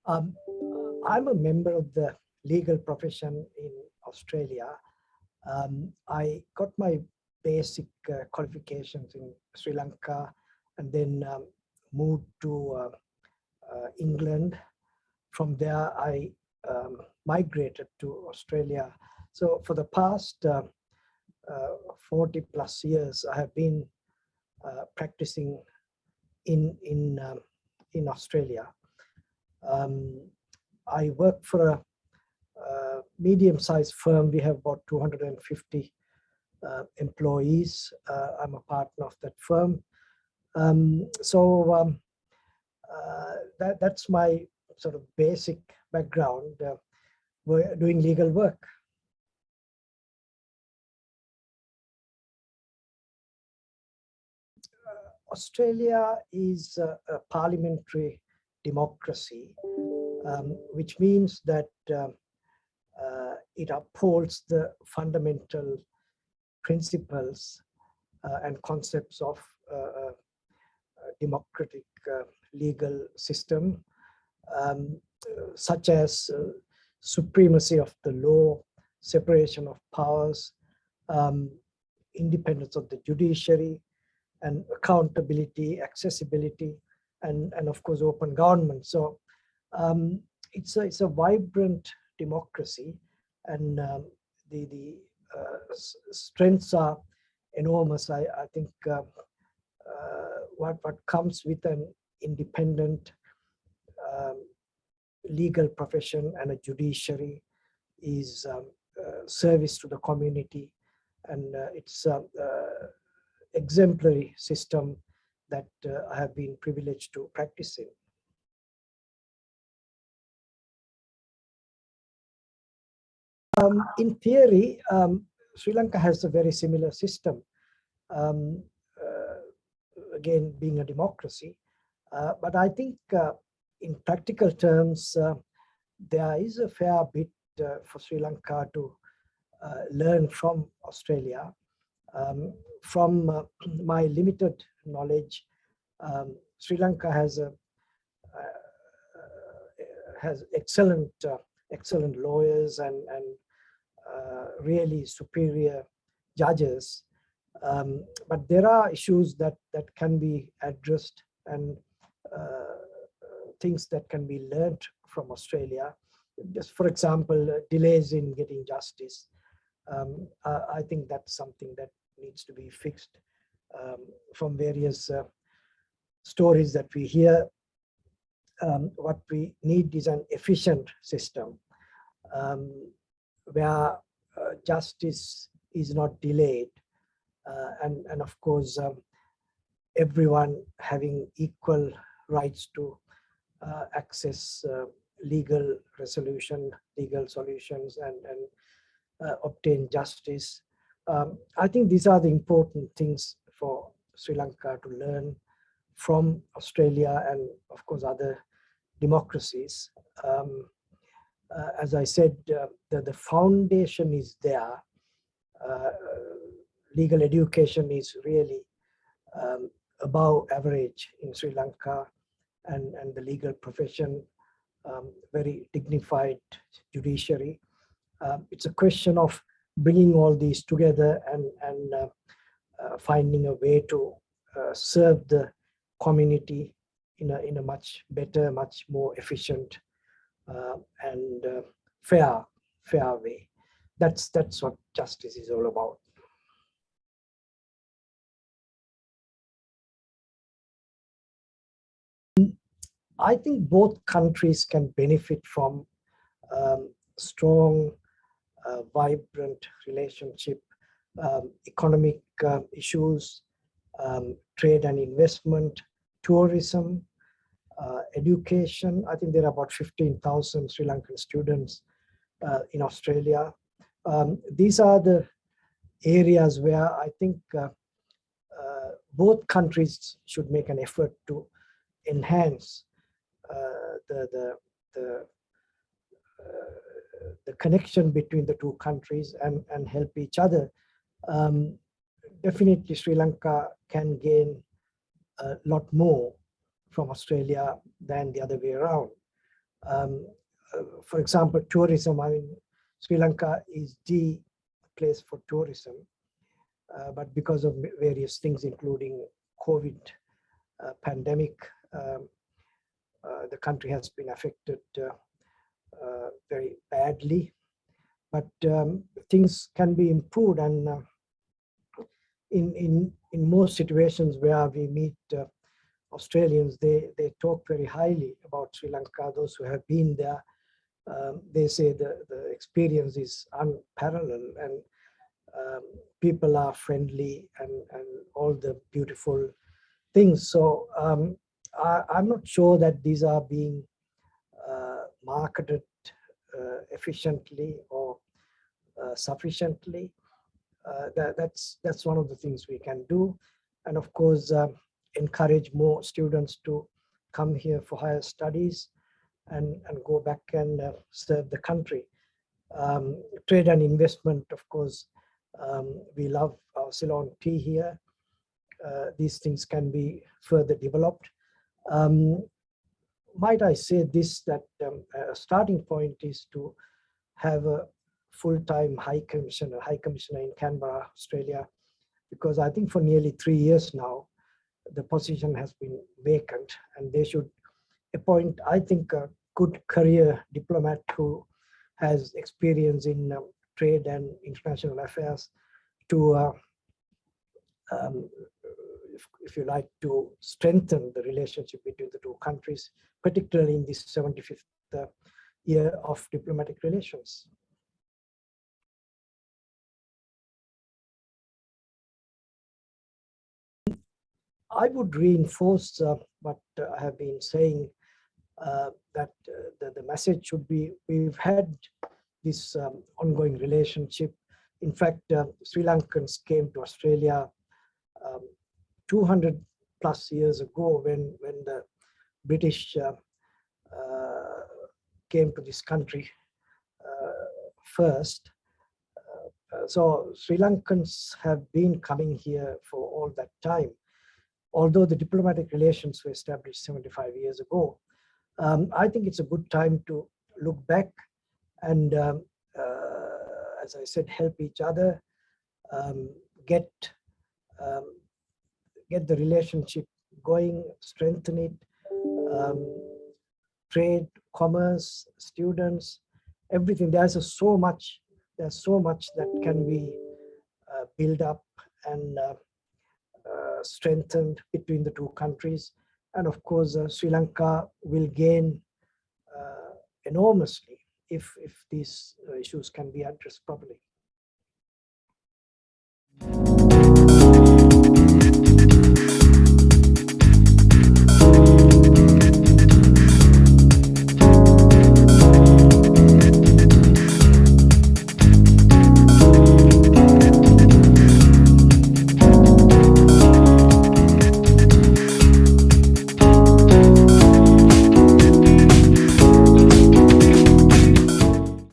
Um, I'm a member of the legal profession in Australia. I got my basic qualifications in Sri Lanka and then moved to England. From there, I migrated to Australia. So for the past 40 plus years, I have been practicing in Australia. I work for a medium-sized firm. We have about 250 employees. I'm a partner of that firm. That's my sort of basic background. We're doing legal work. Australia is a parliamentary democracy, which means that it upholds the fundamental principles and concepts of a democratic legal system, such as supremacy of the law, separation of powers, independence of the judiciary, and accountability, accessibility, and of course open government. So it's a vibrant democracy, and the strengths are enormous. I think what comes with an independent legal profession and a judiciary is service to the community, and it's exemplary system that I have been privileged to practice in. In theory, Sri Lanka has a very similar system, again being a democracy, but I think in practical terms, there is a fair bit for Sri Lanka to learn from Australia. From my limited knowledge, Sri Lanka has excellent lawyers and really superior judges, but there are issues that can be addressed and things that can be learned from Australia. Just for example, delays in getting justice. I think that's something that needs to be fixed. From various stories that we hear, what we need is an efficient system where justice is not delayed, and of course everyone having equal rights to access legal resolution, legal solutions, and obtain justice. I think these are the important things for Sri Lanka to learn from Australia and of course other democracies. As I said, the foundation is there. Legal education is really above average in Sri Lanka, and the legal profession, very dignified judiciary. It's a question of bringing all these together and finding a way to serve the community in a much better, much more efficient and fair way. That's what justice is all about. I think both countries can benefit from strong, vibrant relationship, economic issues, trade and investment, tourism, education. I think there are about 15,000 Sri Lankan students in Australia. These are the areas where I think both countries should make an effort to enhance the connection between the two countries and help each other. Definitely Sri Lanka can gain a lot more from Australia than the other way around. For example, tourism. I mean, Sri Lanka is the place for tourism, but because of various things, including COVID pandemic, the country has been affected very badly. But things can be improved, and in most situations where we meet Australians, they talk very highly about Sri Lanka. Those who have been there, they say the experience is unparalleled, and people are friendly, and all the beautiful things. So I'm not sure that these are being marketed efficiently or sufficiently. That's one of the things we can do, and of course encourage more students to come here for higher studies and go back and serve the country. Trade and investment, of course, we love our Ceylon tea here. These things can be further developed. Might I say this, that a starting point is to have a full-time High Commissioner in Canberra, Australia, because I think for nearly 3 years now, the position has been vacant, and they should appoint, I think, a good career diplomat who has experience in trade and international affairs to, if you like, to strengthen the relationship between the two countries, particularly in this 75th year of diplomatic relations. I would reinforce what I have been saying, that the message should be, we've had this ongoing relationship. In fact, Sri Lankans came to Australia 200 plus years ago when the British came to this country first. So Sri Lankans have been coming here for all that time. Although the diplomatic relations were established 75 years ago, I think it's a good time to look back and, as I said, help each other, get the relationship going, strengthen it, trade, commerce, students, everything. There's so much that can be built up and strengthened between the two countries. And of course, Sri Lanka will gain enormously if these issues can be addressed properly.